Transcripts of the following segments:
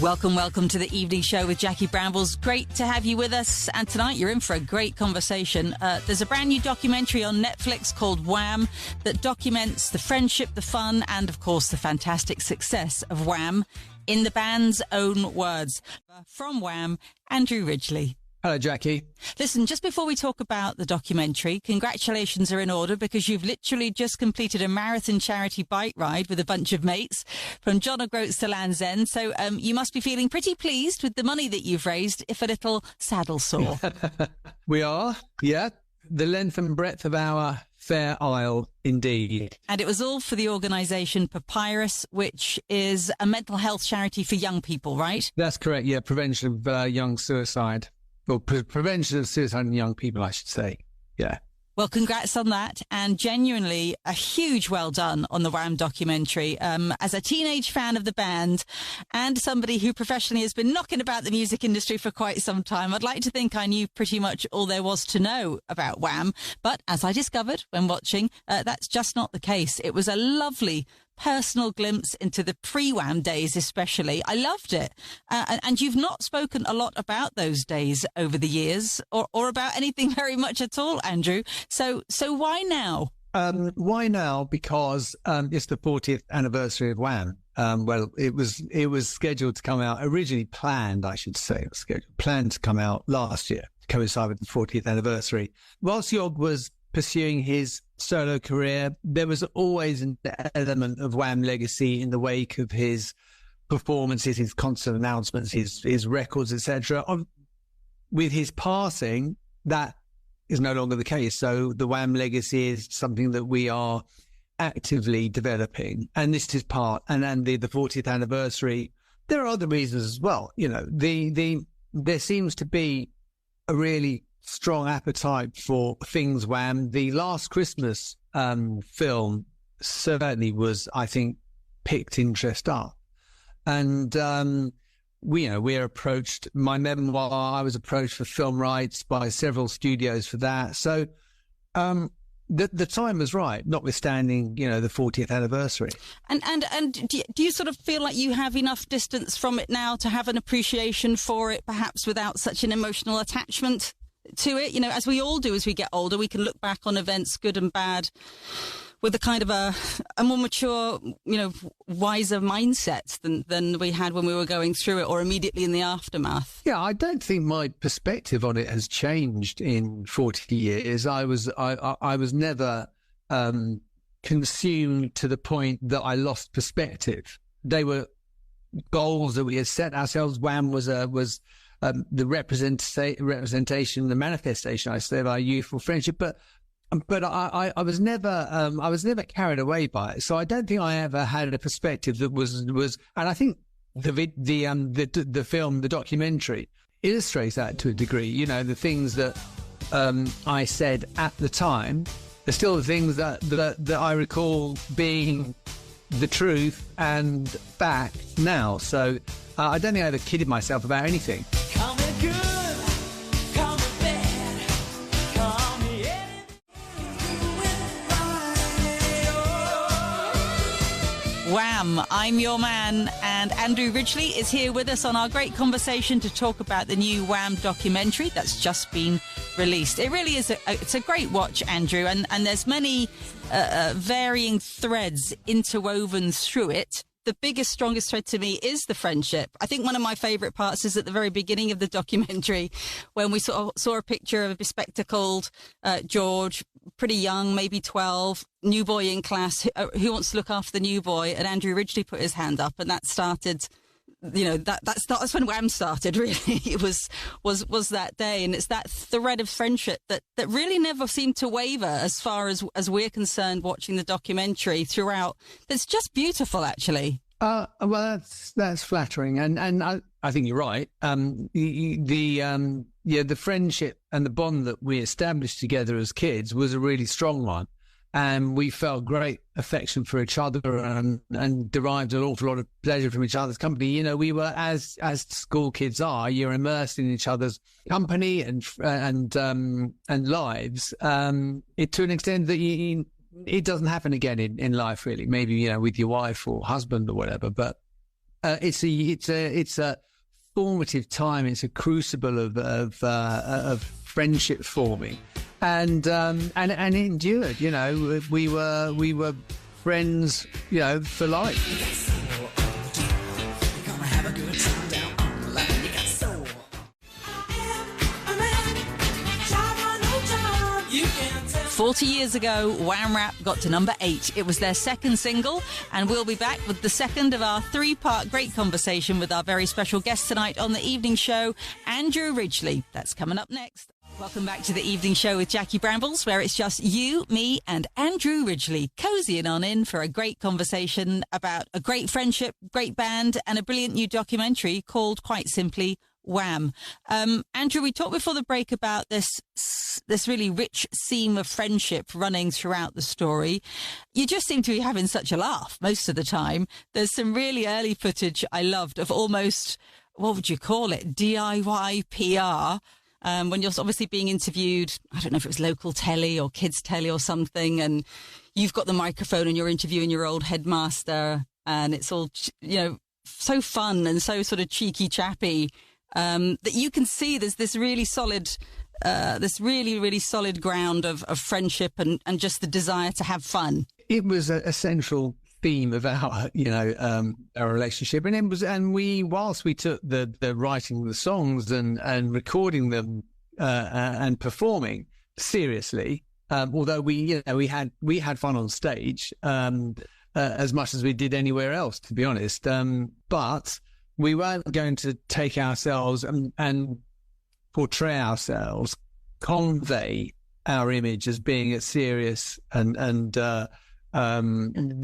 Welcome to the evening show with Jackie Brambles. Great to have you with us. And tonight you're in for a great conversation. There's a brand new documentary on Netflix called Wham that documents the friendship, the fun, and of course the fantastic success of Wham in the band's own words. From Wham, Andrew Ridgeley. Hello, Jackie. Listen, just before we talk about the documentary, congratulations are in order because you've literally just completed a marathon charity bike ride with a bunch of mates from John O'Groats to Land's End. So you must be feeling pretty pleased with the money that you've raised, if a little saddle sore. We are, yeah. The length and breadth of our fair isle, indeed. And it was all for the organisation Papyrus, which is a mental health charity for young people, right? That's correct, yeah. Prevention of young suicide. Well, prevention of suicide in young people, I should say. Yeah. Well, congrats on that. And genuinely a huge well done on the Wham documentary. As a teenage fan of the band and somebody who professionally has been knocking about the music industry for quite some time, I'd like to think I knew pretty much all there was to know about Wham. But as I discovered when watching, that's just not the case. It was a lovely personal glimpse into the pre-Wham days especially. I loved it. And you've not spoken a lot about those days over the years or about anything very much at all, Andrew. So why now? Why now? Because it's the 40th anniversary of Wham. Well, it was scheduled to come out, originally planned, I should say, planned to come out last year to coincide with the 40th anniversary. Whilst Yog was pursuing his solo career, there was always an element of Wham legacy in the wake of his performances, his concert announcements, his records, etc. With his passing, that is no longer the case. So the Wham legacy is something that we are actively developing, and this is part. And then the 40th anniversary, there are other reasons as well. You know, there seems to be a really strong appetite for things Wham. The Last Christmas film certainly was, I think, picked interest up. And we're approached, my memoir, I was approached for film rights by several studios for that. So the time was right, notwithstanding, the 40th anniversary. And do you sort of feel like you have enough distance from it now to have an appreciation for it, perhaps without such an emotional attachment to it? As we all do as we get older, we can look back on events, good and bad, with a kind of a more mature, wiser mindset than we had when we were going through it or immediately in the aftermath. Yeah, I don't think my perspective on it has changed in 40 years. I was never consumed to the point that I lost perspective. They were goals that we had set ourselves. Wham was the representation, the manifestation, I say, of our youthful friendship. But I was never carried away by it. So I don't think I ever had a perspective that was, and I think the film, the documentary, illustrates that to a degree. The things that I said at the time are still the things that I recall being the truth and fact now. So I don't think I ever kidded myself about anything. Wham! I'm your man, and Andrew Ridgeley is here with us on our great conversation to talk about the new Wham documentary that's just been released. It really is it's a great watch, Andrew, and there's many varying threads interwoven through it. The biggest, strongest thread to me is the friendship. I think one of my favourite parts is at the very beginning of the documentary when we saw a picture of a bespectacled George, pretty young, maybe 12, new boy in class who wants to look after the new boy, and Andrew Ridgeley put his hand up, and that started, that's when Wham started, really. It was that day, and it's that thread of friendship that really never seemed to waver as far as we're concerned watching the documentary throughout. It's just beautiful, actually. Well, that's flattering, and I think you're right. The friendship and the bond that we established together as kids was a really strong one. And we felt great affection for each other and derived an awful lot of pleasure from each other's company. We were, as school kids are, you're immersed in each other's company and lives. It to an extent that it doesn't happen again in life, really. Maybe, with your wife or husband or whatever. But it's a formative time. It's a crucible of friendship forming, and it endured. You know, we were friends, you know, for life. 40 years ago, Wham Rap got to number 8. It was their second single, and we'll be back with the second of our 3-part great conversation with our very special guest tonight on the evening show, Andrew Ridgeley. That's coming up next. Welcome back to the evening show with Jackie Brambles, where it's just you, me, and Andrew Ridgeley cozying on in for a great conversation about a great friendship, great band, and a brilliant new documentary called, quite simply, Wham. Andrew, we talked before the break about this really rich seam of friendship running throughout the story. You just seem to be having such a laugh most of the time. There's some really early footage I loved of almost, what would you call it, DIY PR, when you're obviously being interviewed. I don't know if it was local telly or kids telly or something, and you've got the microphone and you're interviewing your old headmaster, and it's all, you know, so fun and so sort of cheeky chappy. That you can see there's this really solid, really solid ground of friendship and just the desire to have fun. It was a central theme of our, you know, our relationship, and we, whilst we took the writing of the songs and recording them and performing seriously, although we had fun on stage as much as we did anywhere else, to be honest, but we weren't going to take ourselves and portray ourselves, convey our image as being as serious, and there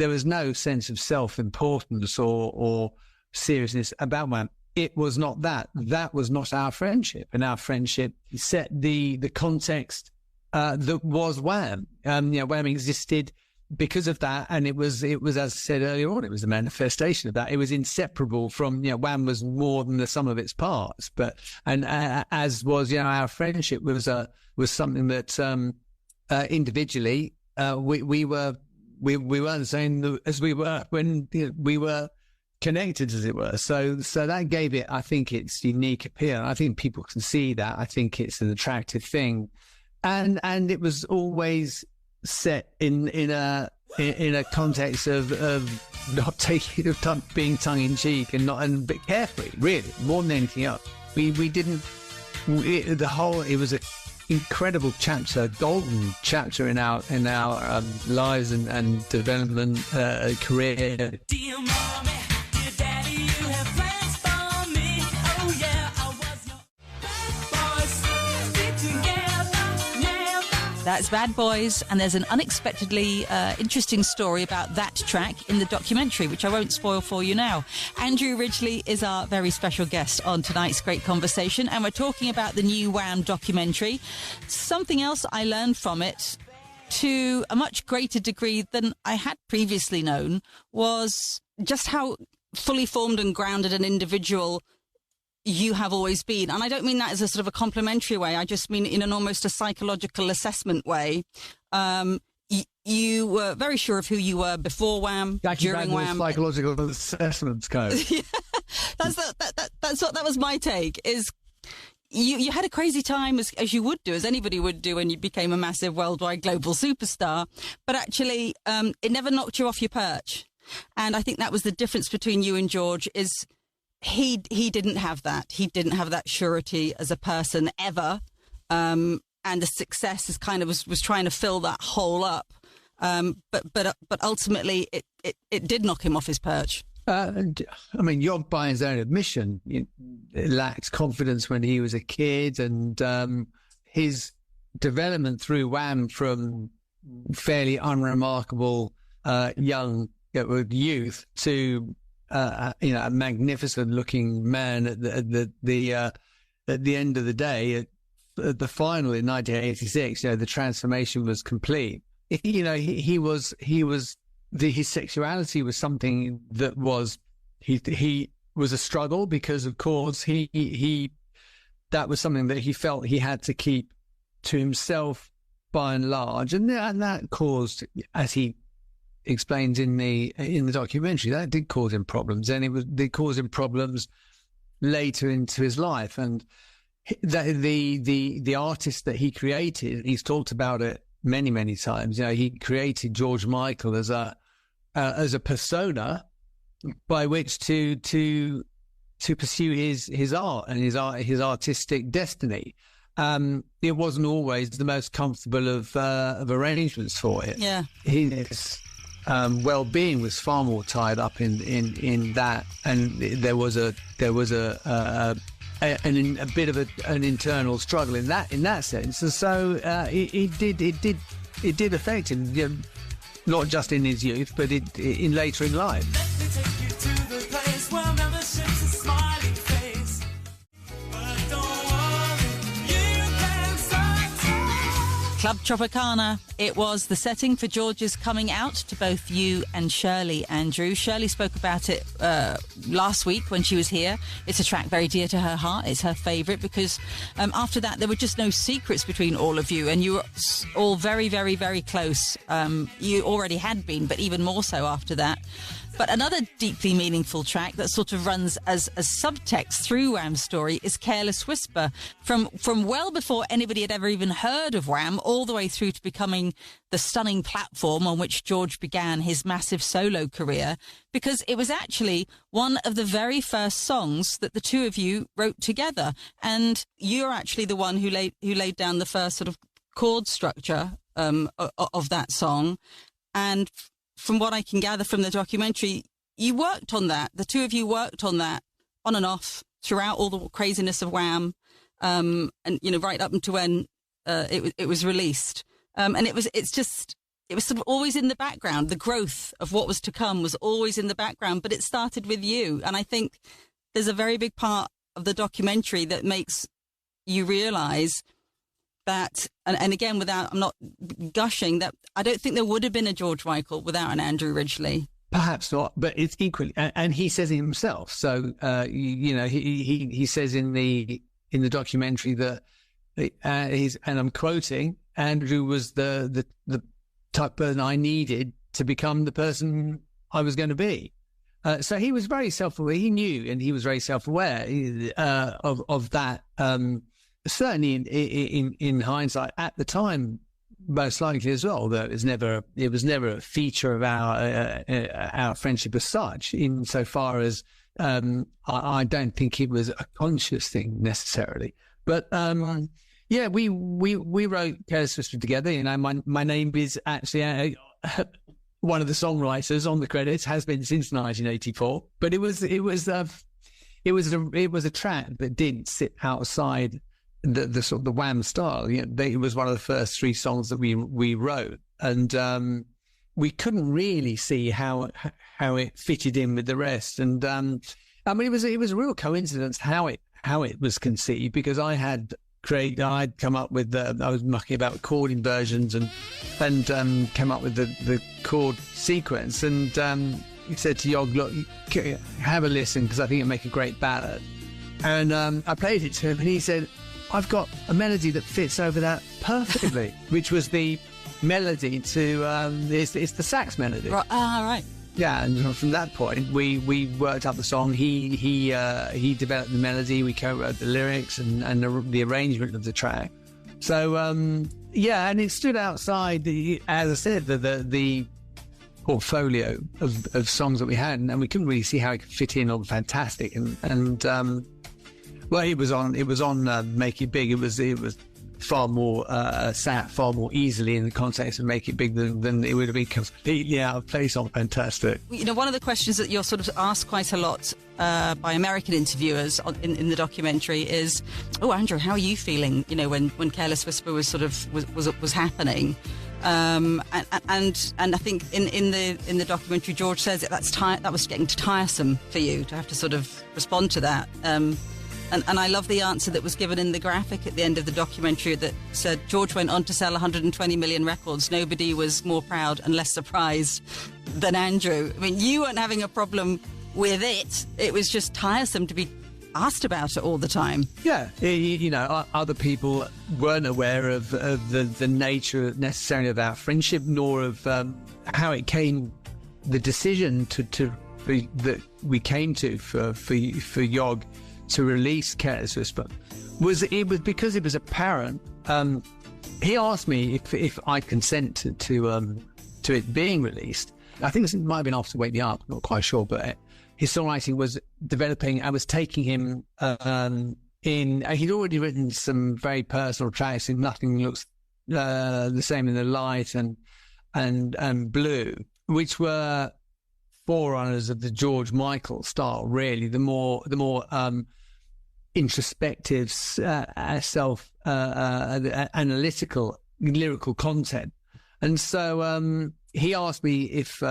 was no sense of self-importance or seriousness about Wham. It was not that. That was not our friendship, and our friendship set the context that was Wham. You know, Wham existed because of that, and it was, as I said earlier on, it was a manifestation of that. It was inseparable from, you know, Wham was more than the sum of its parts. But as was, you know, our friendship was something that individually we weren't the same as we were when, you know, we were connected, as it were. So that gave it, I think, its unique appeal. I think people can see that. I think it's an attractive thing, and it was always set in a context of not taking, of being tongue in cheek and but carefree, really, more than anything else. We didn't. It was an incredible chapter, golden chapter in our lives and development career. Dear mommy, dear daddy, you have plans for me. Oh yeah, I was your bad boy, stick together, never. That's Bad Boys, and there's an unexpectedly interesting story about that track in the documentary, which I won't spoil for you now. Andrew Ridgeley is our very special guest on tonight's great conversation, and we're talking about the new Wham documentary. Something else I learned from it, to a much greater degree than I had previously known, was just how fully formed and grounded an individual you have always been. And I don't mean that as a sort of a complimentary way. I just mean in an almost a psychological assessment way. You were very sure of who you were before Wham, during Wham. Psychological assessments code. Yeah, that was my take. Is you had a crazy time, as you would do, as anybody would do when you became a massive worldwide global superstar. But actually, it never knocked you off your perch. And I think that was the difference between you and George. Is he didn't have that. He didn't have that surety as a person ever. And the success is kind of was trying to fill that hole up. But ultimately it did knock him off his perch. I mean, Yog, by his own admission, lacked confidence when he was a kid, and his development through Wham from fairly unremarkable young youth to a magnificent-looking man at the end of the day, at the final in 1986. The transformation was complete. His sexuality was something that was he was a struggle, because of course that was something that he felt he had to keep to himself by and large, and that caused, as he explains in the documentary, that did cause him problems, and it did cause him problems later into his life. And the artist that he created, he's talked about it many times. You know, he created George Michael as a persona by which to pursue his art and his artistic destiny. It wasn't always the most comfortable of arrangements for it. Yeah, his well-being was far more tied up in that, and there was a bit of an internal struggle in that sense. And so it did affect him, you know, not just in his youth, but in later in life. Let me take you to the place where never shakes a smiling face. But don't worry, you can start. Club Tropicana. It was the setting for George's coming out to both you and Shirley, Andrew. Shirley spoke about it last week when she was here. It's a track very dear to her heart. It's her favourite because after that there were just no secrets between all of you, and you were all very, very, very close. You already had been, but even more so after that. But another deeply meaningful track that sort of runs as subtext through Wham's story is Careless Whisper, from well before anybody had ever even heard of Wham, all the way through to becoming the stunning platform on which George began his massive solo career, because it was actually one of the very first songs that the two of you wrote together. And you're actually the one who laid down the first sort of chord structure of that song. And from what I can gather from the documentary, you worked on that. The two of you worked on that on and off throughout all the craziness of Wham, and you know, right up until when it was released. And it was sort of always in the background. The growth of what was to come was always in the background, but it started with you. And I think there's a very big part of the documentary that makes you realise that, and again, I'm not gushing, that I don't think there would have been a George Michael without an Andrew Ridgeley. Perhaps not, but it's equally, and he says it himself. So you know, he says in the documentary that and I'm quoting, Andrew was the type of person I needed to become the person I was going to be. So he was very self-aware. He knew, and he was very self-aware of that. Certainly in hindsight, at the time, most likely as well, though it was never a feature of our friendship as such. Insofar as I don't think it was a conscious thing necessarily. But yeah, we wrote Careless Whisper together. You know, my name is actually one of the songwriters on the credits, has been since 1984. But it was a track that didn't sit outside the sort of the Wham style. You know, it was one of the first three songs that we wrote, and we couldn't really see how it fitted in with the rest. And I mean, it was a real coincidence how it was conceived, because I'd come up with I was mucking about with chording versions and came up with the chord sequence, and he said to Yog, look, have a listen, because I think it'll make a great ballad. And I played it to him, and he said, I've got a melody that fits over that perfectly, which was the melody to it's the sax melody. Right. Right. Yeah, and from that point, we worked up the song. He developed the melody. We co-wrote the lyrics and the arrangement of the track. So yeah, and it stood outside as I said, the portfolio of songs that we had, and we couldn't really see how it could fit in on Fantastic. And well, it was on Make It Big. It was far more sat far more easily in the context of Make It Big than it would have been completely out of place on Fantastic. You know, one of the questions that you're sort of asked quite a lot by American interviewers in the documentary is, "Oh, Andrew, how are you feeling? You know, when Careless Whisper was sort of was happening." And I think in the documentary, George says that was getting tiresome for you to have to sort of respond to that. And I love the answer that was given in the graphic at the end of the documentary that said, George went on to sell 120 million records. Nobody was more proud and less surprised than Andrew. I mean, you weren't having a problem with it. It was just tiresome to be asked about it all the time. Yeah, other people weren't aware of the nature necessarily of our friendship, nor of how it came, the decision that we came to for Yog to release Careless Whisper was because it was apparent. He asked me if I'd consent to it being released. I think it might have been after Wake Me Up, not quite sure, but his songwriting was developing. I was taking him he'd already written some very personal tracks in Nothing Looks the Same in the Light and Blue, which were forerunners of the George Michael style, really, the more introspective, self analytical lyrical content. And so he asked me if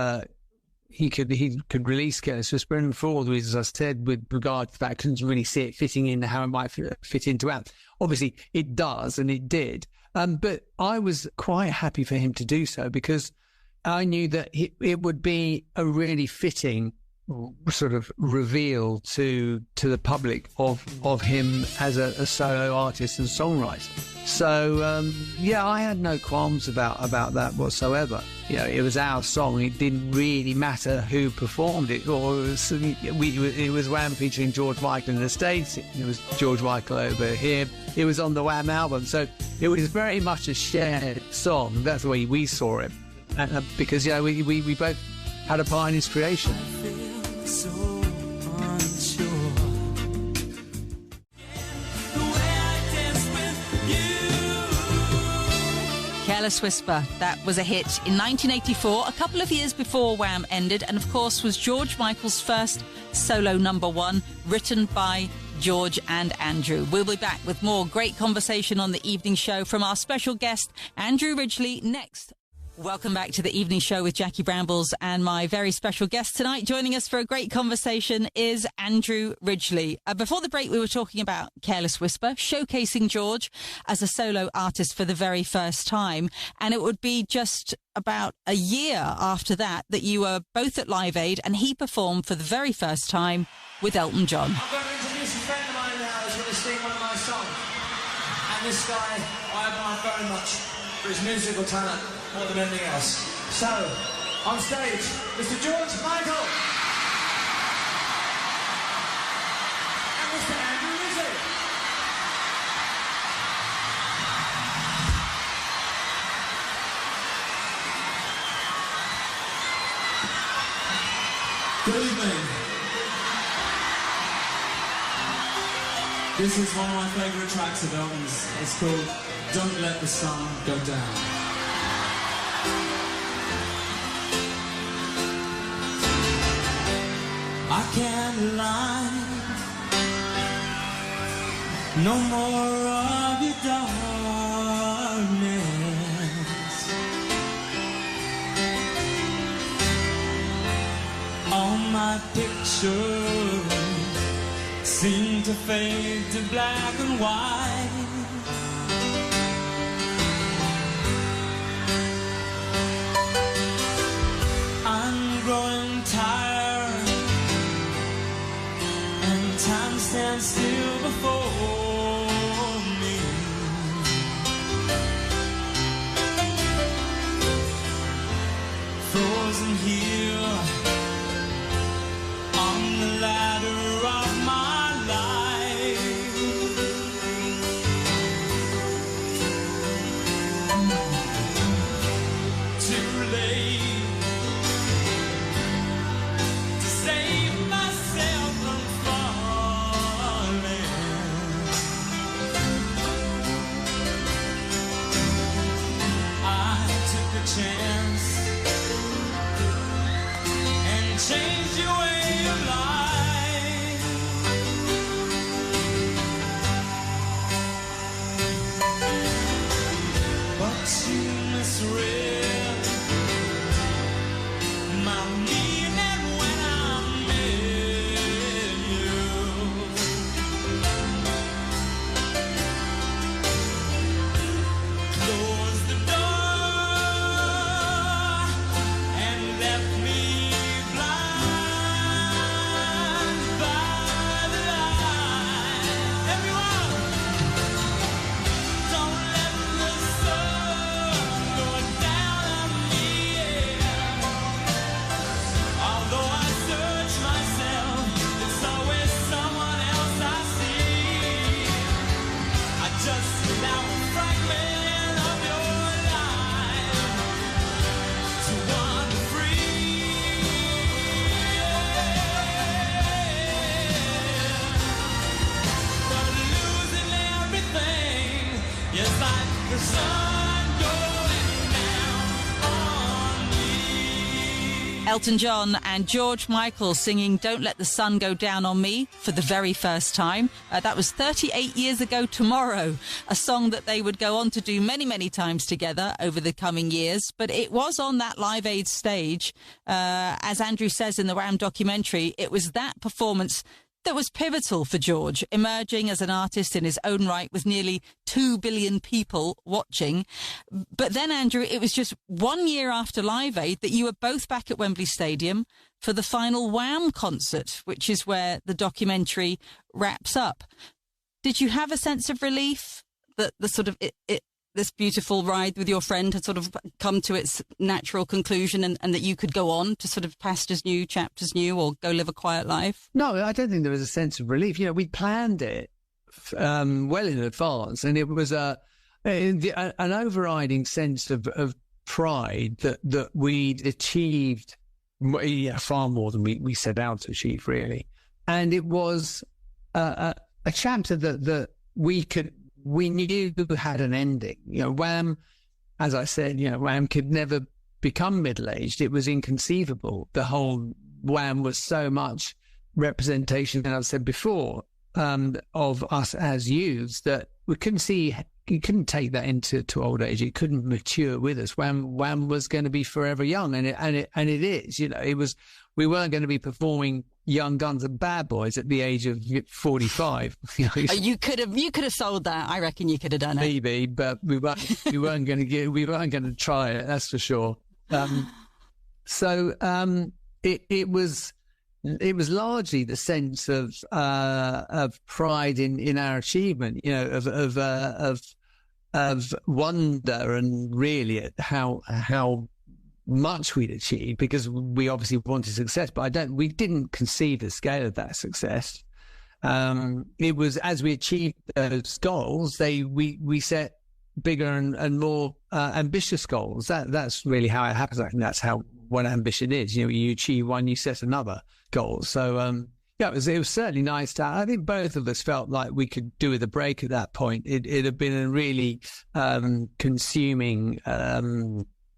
he could release Careless Whisper, and for all the reasons I said with regard to that, I couldn't really see it fitting in how it might fit into AMP. Obviously it does, and it did, but I was quite happy for him to do so, because I knew that it would be a really fitting sort of reveal to the public of him as a solo artist and songwriter. So I had no qualms about that whatsoever. It was our song. It didn't really matter who performed it, or it was Wham featuring George Michael in the States. It was George Michael over here. It was on the Wham album, so it was very much a shared song. That's the way we saw it, because we both had a part in his creation. So unsure. The way I dance with you. Careless Whisper, that was a hit in 1984, a couple of years before Wham ended, and of course was George Michael's first solo #1, written by George and Andrew. We'll be back with more great conversation on the evening show from our special guest, Andrew Ridgeley, next. Welcome back to the evening show with Jackie Brambles, and my very special guest tonight joining us for a great conversation is Andrew Ridgeley. Before the break, we were talking about Careless Whisper, showcasing George as a solo artist for the very first time. And it would be just about a year after that you were both at Live Aid, and he performed for the very first time with Elton John. I'm going to introduce a friend of mine now who's going to sing one of my songs. And this guy I admire very much for his musical talent more than anything else. So, on stage, Mr. George Michael. And Mr. Andrew Ridgeley. Good evening. This is one of my favourite tracks of Elton's. It's called Don't Let the Sun Go Down. I can't lie. No more of your darkness. All my pictures seem to fade to black and white. I'm growing tired, and time stands still before me. Frozen here on the ladder of my life. Too late to save myself from falling. I took a chance and changed your way of life. But you misread my meaning when I met you. Closed the door and left me blind by the light. Elton John and George Michael singing Don't Let the Sun Go Down on Me for the very first time. That was 38 years ago tomorrow, a song that they would go on to do many, many times together over the coming years. But it was on that Live Aid stage, as Andrew says in the Wham documentary, it was that performance that was pivotal for George, emerging as an artist in his own right with nearly 2 billion people watching. But then, Andrew, it was just 1 year after Live Aid that you were both back at Wembley Stadium for the final Wham concert, which is where the documentary wraps up. Did you have a sense of relief that the sort of this beautiful ride with your friend had sort of come to its natural conclusion and that you could go on to sort of pastures new, chapters new, or go live a quiet life? No, I don't think there was a sense of relief. You know, we planned it well in advance, and it was an overriding sense of pride that we'd achieved far more than we set out to achieve, really. And it was a chapter that we knew had an ending. You know, Wham, as I said, Wham could never become middle-aged. It was inconceivable. The whole Wham was so much representation, and I've said before, of us as youths that we couldn't see. You couldn't take that into old age. It couldn't mature with us. Wham was going to be forever young, and it is. You know, it was. We weren't going to be performing Young Guns and Bad Boys at the age of 45. You could have sold that. I reckon you could have done it. Maybe, but we weren't going to try it. That's for sure. It was largely the sense of pride in our achievement. You know, of wonder, and really at how much we'd achieved, because we obviously wanted success, but we didn't conceive the scale of that success. It was as we achieved those goals, we set bigger and more ambitious goals. That's really how it happens. I think that's what ambition is. You know, you achieve one, you set another goal. So it was certainly nice to. I think both of us felt like we could do with a break at that point. It had been a really consuming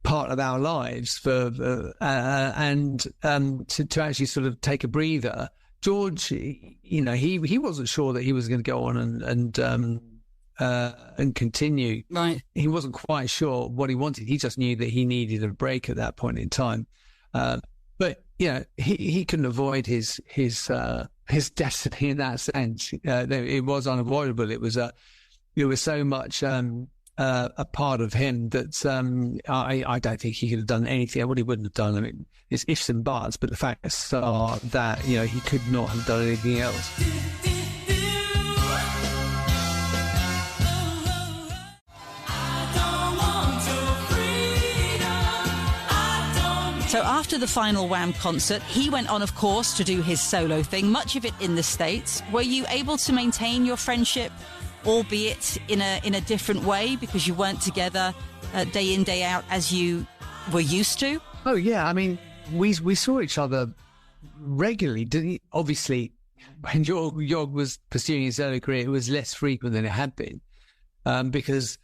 part of our lives to actually sort of take a breather. George, he wasn't sure that he was going to go on and continue. Right. He wasn't quite sure what he wanted. He just knew that he needed a break at that point in time. But he couldn't avoid his destiny in that sense. It was unavoidable. It was so much a part of him that I don't think he could have done anything. What he wouldn't have done. I mean, it's ifs and buts, but the facts are that he could not have done anything else. So after the final Wham concert, he went on, of course, to do his solo thing, much of it in the States. Were you able to maintain your friendship, albeit in a different way, because you weren't together day in, day out as you were used to? Oh, yeah. I mean, we saw each other regularly. Obviously, when Jorg was pursuing his solo career, it was less frequent than it had been because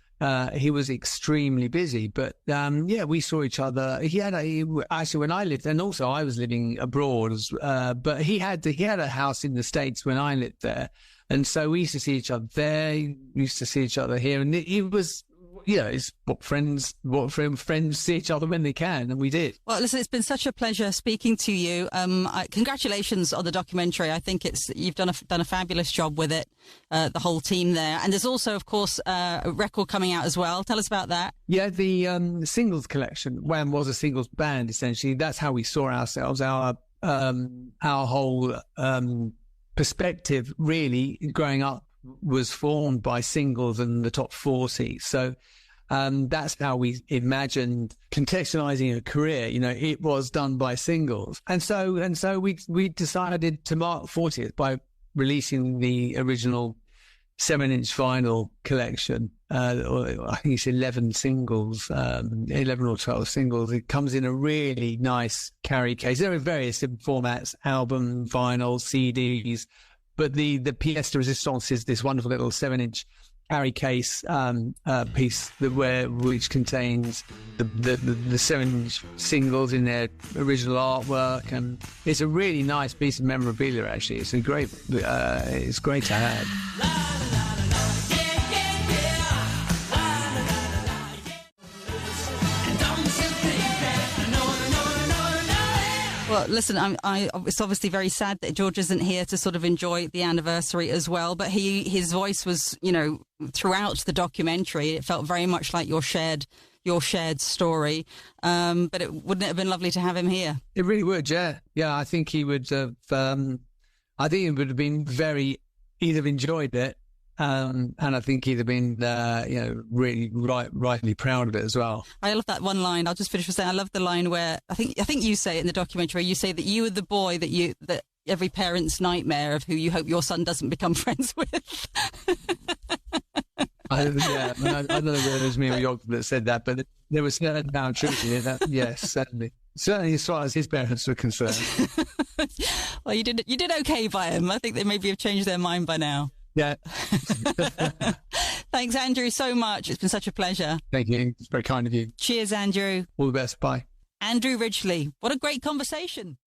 he was extremely busy. But we saw each other. Actually, when I lived, and also I was living abroad, but he had a house in the States when I lived there. And so we used to see each other there, we used to see each other here. And it was, it's what friends see each other when they can. And we did. Well, listen, it's been such a pleasure speaking to you. Congratulations on the documentary. I think you've done a fabulous job with it, the whole team there. And there's also, of course, a record coming out as well. Tell us about that. Yeah, the singles collection. Wham was a singles band, essentially. That's how we saw ourselves, our whole perspective, really, growing up was formed by singles and the top 40. So that's how we imagined contextualizing a career. It was done by singles. And so we decided to mark 40th by releasing the original 7-inch vinyl collection. I think it's 11 singles, 11 or 12 singles. It comes in a really nice carry case. There are various formats: album, vinyl, CDs. But the pièce de résistance is this wonderful little 7-inch carry case piece which contains the 7 singles in their original artwork, and it's a really nice piece of memorabilia. Actually, it's great to have. Well, listen, it's obviously very sad that George isn't here to sort of enjoy the anniversary as well, but his voice was, throughout the documentary. It felt very much like your shared story. But wouldn't it have been lovely to have him here? It really would, yeah. Yeah, I think he would have, he'd have enjoyed it. And I think he'd have been, really rightly proud of it as well. I love that one line. I'll just finish with saying I love the line where I think you say it in the documentary. You say that you were the boy that every parent's nightmare of who you hope your son doesn't become friends with. I don't know whether it was me or York that said that, but there was no doubt truth in it. Yes, certainly. Certainly as far as his parents were concerned. Well, you did okay by him. I think they maybe have changed their mind by now. Yeah. Thanks, Andrew, so much. It's been such a pleasure. Thank you. It's very kind of you. Cheers, Andrew. All the best. Bye. Andrew Ridgeley. What a great conversation.